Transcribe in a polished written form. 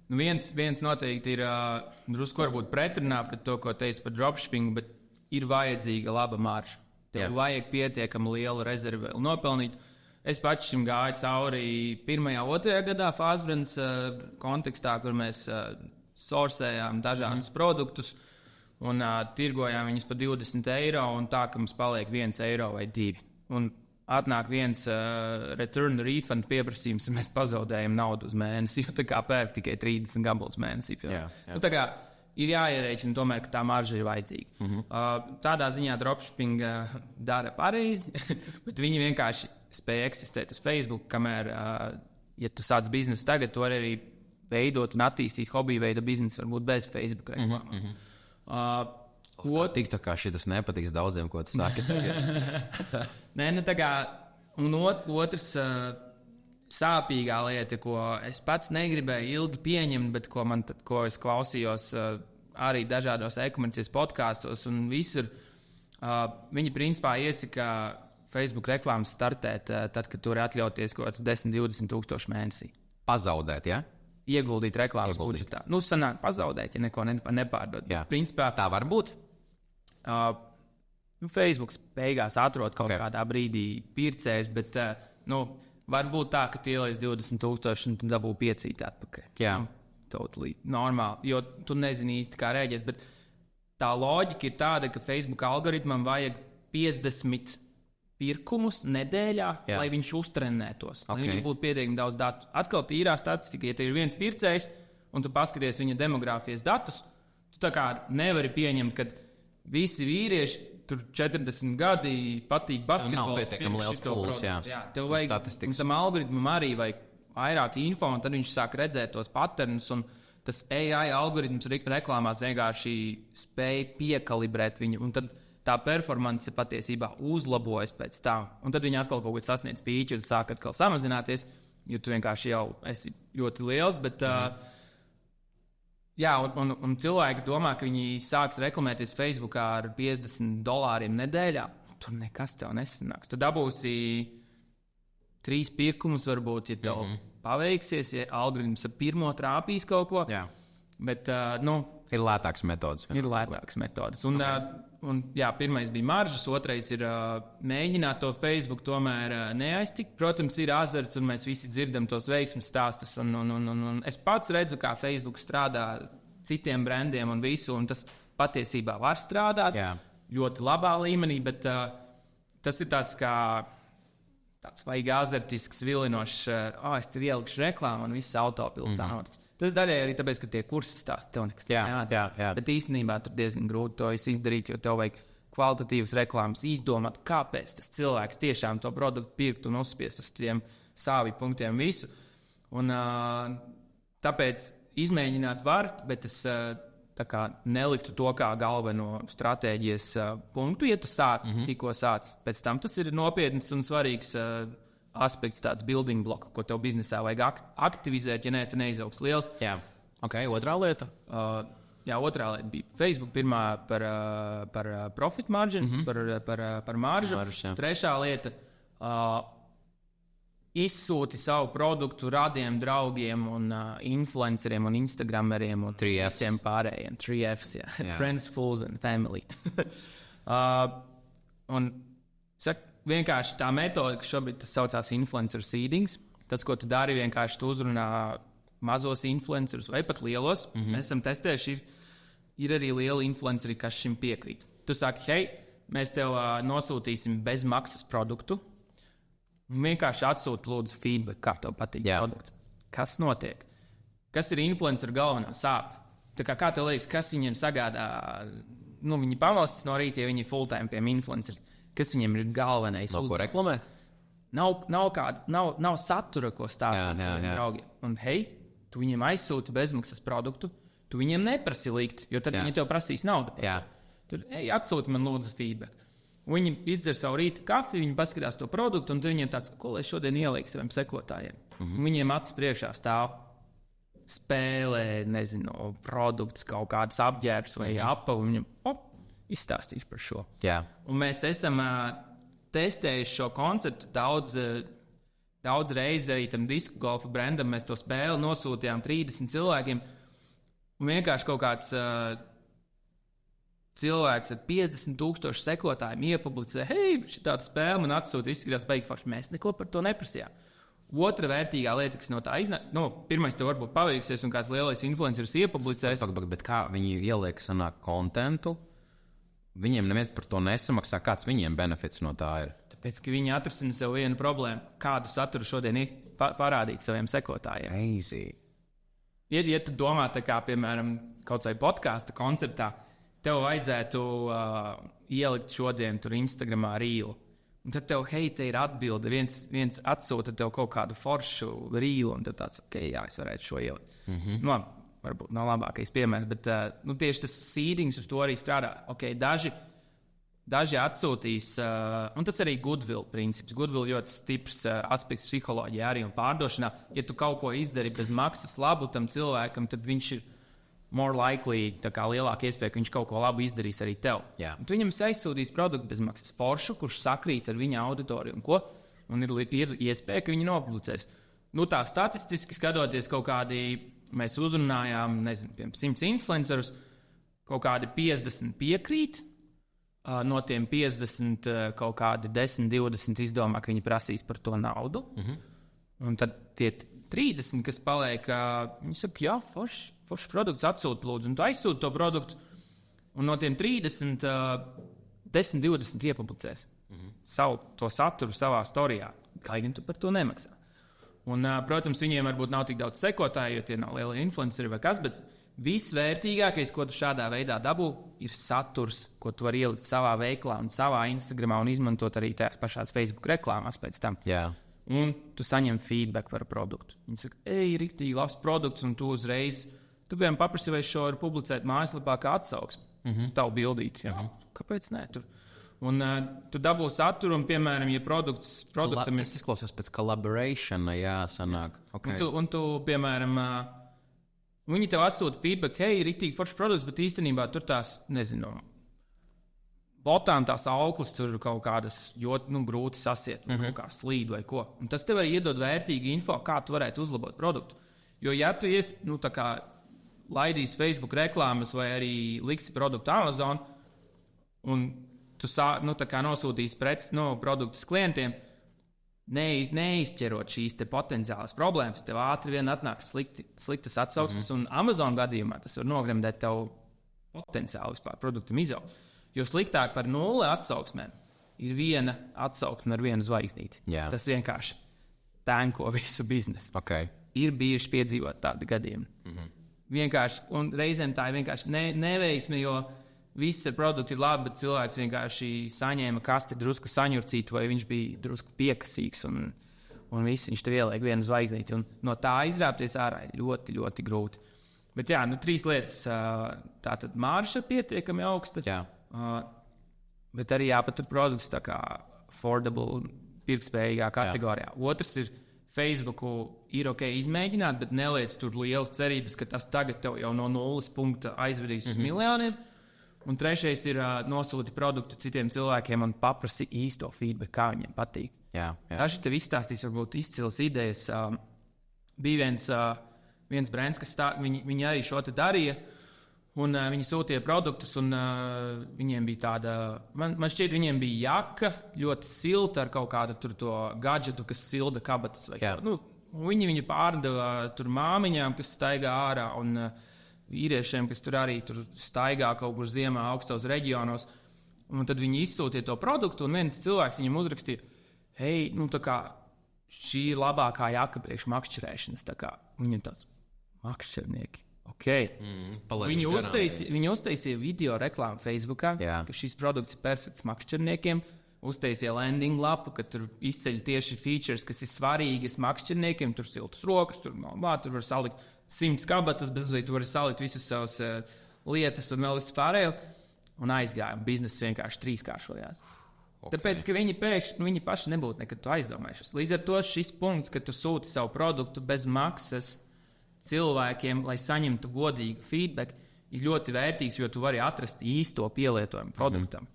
Viens noteikti ir drusku varbūt pretrunā pret to, ko teicu par dropshippingu, bet ir vajadzīga laba marža. Tev vajag pietiekami lielu rezervi un nopelnīt. Es pats šim gāju cauri 1. un 2. gadā Fastbrands kontekstā, kur mēs sorsējām dažādus produktus un tirgojām viņus par 20 eiro, un tā, ka mums paliek 1 eiro vai 2. Un atnāk viens return refund pieprasījums, un mēs pazaudējam naudu uz mēnesi, jo tā kā pērk tikai 30 gabalus mēnesī. Nu, tā kā ir jāierēķina tomēr, ka tā marža ir vajadzīga. Tādā ziņā dropshipping dara pareizi, bet viņi vienkārši spēja eksistēt uz Facebook, kamēr, ja tu sāc biznesu tagad, tu vari arī veidot un attīstīt hobiju veida biznesu, varbūt bez Facebook reklāmām. Tik tā kā šitas nepatiks daudziem, ko tu saki tagad. Nē, tā kā, un otrs sāpīgā lieta, ko es pats negribēju ilgi pieņemt, bet ko es klausījos arī dažādos e-komercijas podkastos un visur, viņi principā iesaka Facebook reklāmas startēt tad, kad tu vari atļauties kaut kāds 10-20 tūkstoši mēnesī. Pazaudēt, ja? Ieguldīt reklāmas budžetā. Nu, sanāk pazaudēt, ja neko nepārdod. Principā tā var būt. Facebook beigās atrod kaut kādā brīdī pircējs, bet var būt tā, ka tie ielies 20,000 un tu dabū 5 atpakaļ. Jā. Totally normāli, jo tu nezini īsti, kā rēģēs, bet tā loģika ir tāda, ka Facebook algoritmam vajag 50 pirkumus nedēļā, lai viņš uztrenētos. Lai viņam būtu pietiekami daudz datu. Atkal tīrā statistika, ja te ir viens pircējs un tu paskaties viņa demogrāfijas datus, tu tā kā nevari pieņemt, ka visi vīrieši tur 40 gadi patīk basketbols. Nav pietiekami liels puls, jā. Tev vajag, un tam algoritmam arī vajag vairāk info, un tad viņš sāk redzēt tos paternus, un tas AI algoritms reklāmās vienkārši spēja piekalibrēt viņu, un tad tā performance patiesībā uzlabojas pēc tam. Un tad viņi atkal kaut ko sasniedz pīķi, un sāk atkal samazināties, jo tu vienkārši jau esi ļoti liels, bet jā, un cilvēki domā, ka viņi sāks reklamēties Facebookā ar $50 nedēļā. Tur nekas tev nesanāks. Tu dabūsi 3 pirkumus varbūt, ja tev paveiksies, ja algoritms ar pirmo trāpīs kaut ko. Jā. Bet, ir lētāks metodas. Ir lētāks metodas. Un pirmais bija maržas, otrais ir mēģināt to Facebook tomēr neaiztikt. Protams, ir azarts, un mēs visi dzirdam tos veiksmes stāstus. Un es pats redzu, kā Facebook strādā citiem brandiem un visu, un tas patiesībā var strādāt ļoti labā līmenī, bet tas ir tāds vajag azartisks, vilinošs, es tur ielikšu reklāmu un viss autopilotā notiks. Tas daļai arī tāpēc, ka tie kursi stāsta tev nekas. Jā. Bet īstenībā tur diezgan grūti to izdarīt, jo tev vajag kvalitatīvas reklāmas izdomāt, kāpēc tas cilvēks tiešām to produktu pirkt un uzspiest uz tiem sāvi punktiem visu. Un tāpēc izmēģināt var, bet es neliktu to kā galveno stratēģijas punktu, ja tu tikko sāc. Pēc tam tas ir nopietns un svarīgs aspekts, tāds building block, ko tev biznesā vajag aktivizēt, ja ne, tu neizaugs liels. Jā. Otrā lieta? Otrā lieta bija Facebook, pirmā par profit margin, par maržu. Trešā lieta izsūti savu produktu radiem, draugiem un influenceriem un instagrameriem un visiem pārējiem. 3Fs, Friends, Fools and Family. Un vienkārši tā metode, kas šobrīd tas saucās influencer seedings, tas, ko tu dari, vienkārši tu uzrunā mazos influencerus vai pat lielos. Mēs esam testējuši, ir arī lieli influenceri, kas šim piekrīt. Tu saki, hei, mēs tev nosūtīsim bezmaksas produktu, un vienkārši atsūti lūdzu feedback, kā tev patīk produkts. Kas notiek? Kas ir influenceru galvenā sāpe? Tā kā tev liekas, kas viņiem sagādā? Viņi pamostas no rīta, ja viņi ir full-time piem influenceri. Kas viņiem ir galvenais? Ko reklamēt? Nav satura, ko stāstīt saviem draugiem. Un, hei, tu viņiem aizsūti bezmaksas produktu, tu viņiem neprasi likt, jo tad viņi tev prasīs naudu. Tur, atsūti man lūdzu feedback. Viņi izdzer savu rīta kafiju, viņi paskatās to produktu, un viņiem tāds, ko lai šodien ieliek saviem sekotājiem. Viņiem acis priekšā stāv spēlē, nezinu, produkts, kaut kādas apģērbs vai apavu. Viņam, izstāstīšu par šo. Jā. Un mēs esam testējuši šo konceptu daudz daudz reizes arī tam disku golfa brandam mēs to spēli nosūtījām 30 cilvēkiem. Un vienkārši kaut kāds cilvēks ar 50,000 sekotājiem iepublicē, hei, šī tāda spēle man atsūta, izskatās baigi forši. Mēs neko par to neprasījām. Otra vērtīgā lieta, kas no tā iznāk, pirmais tev varbūt paveiksies un kāds lielais influenceris iepublicēs. Bet kā viņi ieliek sanāk kontentu? Viņiem neviens par to nesamaksā. Kāds viņiem benefits no tā ir? Tāpēc, ka viņi atrisina sev vienu problēmu, kādu saturu šodien parādīt saviem sekotājiem. Crazy. Ja tu domā, tā kā, piemēram, kaut vai podkāsta konceptā, tev vajadzētu ielikt šodien tur Instagramā rīlu. Un tad tev, hei, te ir atbilde, viens atsūta tev kaut kādu foršu rīlu, un tad tāds, ok, jā, es varētu šo ielikt. Varbūt nav labākais piemērs, bet tieši tas seedings uz to arī strādā. Okay, daži atsūtīs, un tas arī Goodwill princips. Goodwill ļoti stiprs aspekts psiholoģijā arī un pārdošanā. Ja tu kaut ko izdari bez maksas labu tam cilvēkam, tad viņš ir more likely, tā kā lielāka iespēja, ka viņš kaut ko labu izdarīs arī tev. Yeah. Tu viņam aizsūtīs produktu bez maksas foršu, kurš sakrīt ar viņa auditoriju un ir iespēja, ka viņi nopublicēs. Tā statistiski skatoties kaut kādi. Mēs uzrunājām, nezinu, 100 influencerus, kaut kādi 50 piekrīt, no tiem 50 kaut kādi 10, 20 izdomā, ka viņi prasīs par to naudu. Un tad tie 30, kas paliek, viņi saka, jā, foršs produkts atsūta lūdzu, un tu aizsūti to produktu, un no tiem 30, 10, 20 iepublicēs to saturu savā storijā, kā gan tu par to nemaksā. Un, protams, viņiem varbūt nav tik daudz sekotāju, jo tie nav lieli influenceri vai kas, bet visvērtīgākais, ko tu šādā veidā dabū, ir saturs, ko tu vari ielikt savā veiklā un savā Instagramā un izmantot arī tās pašās Facebook reklāmās pēc tam. Yeah. Un tu saņem feedback par produktu. Viņi saka, riktīgi labs produkts, un tu uzreiz, tu piemēram paprasi, vai šo var publicēt mājaslapā kā atsauksmi. Tavu bildīt. Kāpēc ne? Un tu dabū saturu, un, piemēram, ja produktam tas izklausās pēc collaboration, jā, sanāk. Okay. Un tu, piemēram, viņi tev atsūta feedback, hei, riktīgi foršs produkts, bet īstenībā tur tās, nezinu, botām tās auklas tur kaut kādas ļoti grūti sasiet, kaut kā slīd vai ko. Un tas tev arī iedod vērtīgu info, kā tu varētu uzlabot produktu. Jo, ja tu tā kā laidīsi Facebook reklāmas vai arī liksi produktu Amazon, un tu nosūtīsi produktus klientiem, neizķerot šīs potenciālās problēmas, tev ātri vien atnāks sliktas atsauksmes, un Amazon gadījumā tas var nogremdēt tev potenciāli vispār produktam izaugt. Jo sliktāk par 0 atsauksmēm ir viena atsauksme ar vienu zvaigznīti. Yeah. Tas vienkārši tanko visu biznesu. Okay. Ir bijuši piedzīvot tādi gadījumi. Vienkārši, un reizēm tā ir vienkārši neveiksme, jo viss ar produktu ir labi, bet cilvēks vienkārši saņēma kasti drusku saņurcīt, vai viņš bija drusku piekasīgs, un viss viņš tev ieliek vienu zvaigznīti. Un no tā izrāpties ārā ir ļoti, ļoti grūti. Bet jā, 3 lietas. Tātad marža pietiekami augsta, bet arī jāpatur produkts tā kā affordable, pirktspējīgā kategorijā. Otrs ir Facebooku ir ok izmēģināt, bet neliec tur lielas cerības, ka tas tagad tev jau no 0 punkta aizvedīs uz miljoniem. Un trešais ir nosūti produktu citiem cilvēkiem un paprasi īsto feedback, kā viņiem patīk. Jā. Daži tev izstāstīs, varbūt izcils idejas. Bija viens brands, kas viņi arī šo te darīja, un viņi sūtīja produktus, un viņiem bija tāda, man šķiet, viņiem bija jaka, ļoti silta ar kaut kādu tur to gadžetu, kas silda kabatas. Viņi pārdeva tur māmiņām, kas staigā ārā, un vīriešiem, kas tur arī tur staigā kaut kur ziemā augstos reģionos. Un tad viņi izsūtīja to produktu, un viens cilvēks viņam uzrakstīja, hei, tā kā šī ir labākā jaka priekš makšķerēšanas. Tā kā viņam tāds makšķernieki. Okay. Viņi uztaisīja video reklāmu Facebookā, ka šis produkts ir perfekts makšķerniekiem. Uztaisīja landing lapu, ka tur izceļ tieši features, kas ir svarīgas makšķerniekiem. Tur siltas rokas, tur var salikt 100 kabatas, bet tu vari salikt visus savus lietas un vēl visu pārējo. Un aizgāja, un bizness vienkārši 3-kāršojās. Okay. Tāpēc, ka viņi paši nebūtu nekad to aizdomājušies. Līdz ar to šis punkts, ka tu sūti savu produktu bez maksas cilvēkiem, lai saņemtu godīgu feedback, ir ļoti vērtīgs, jo tu vari atrast īsto pielietojumu produktam.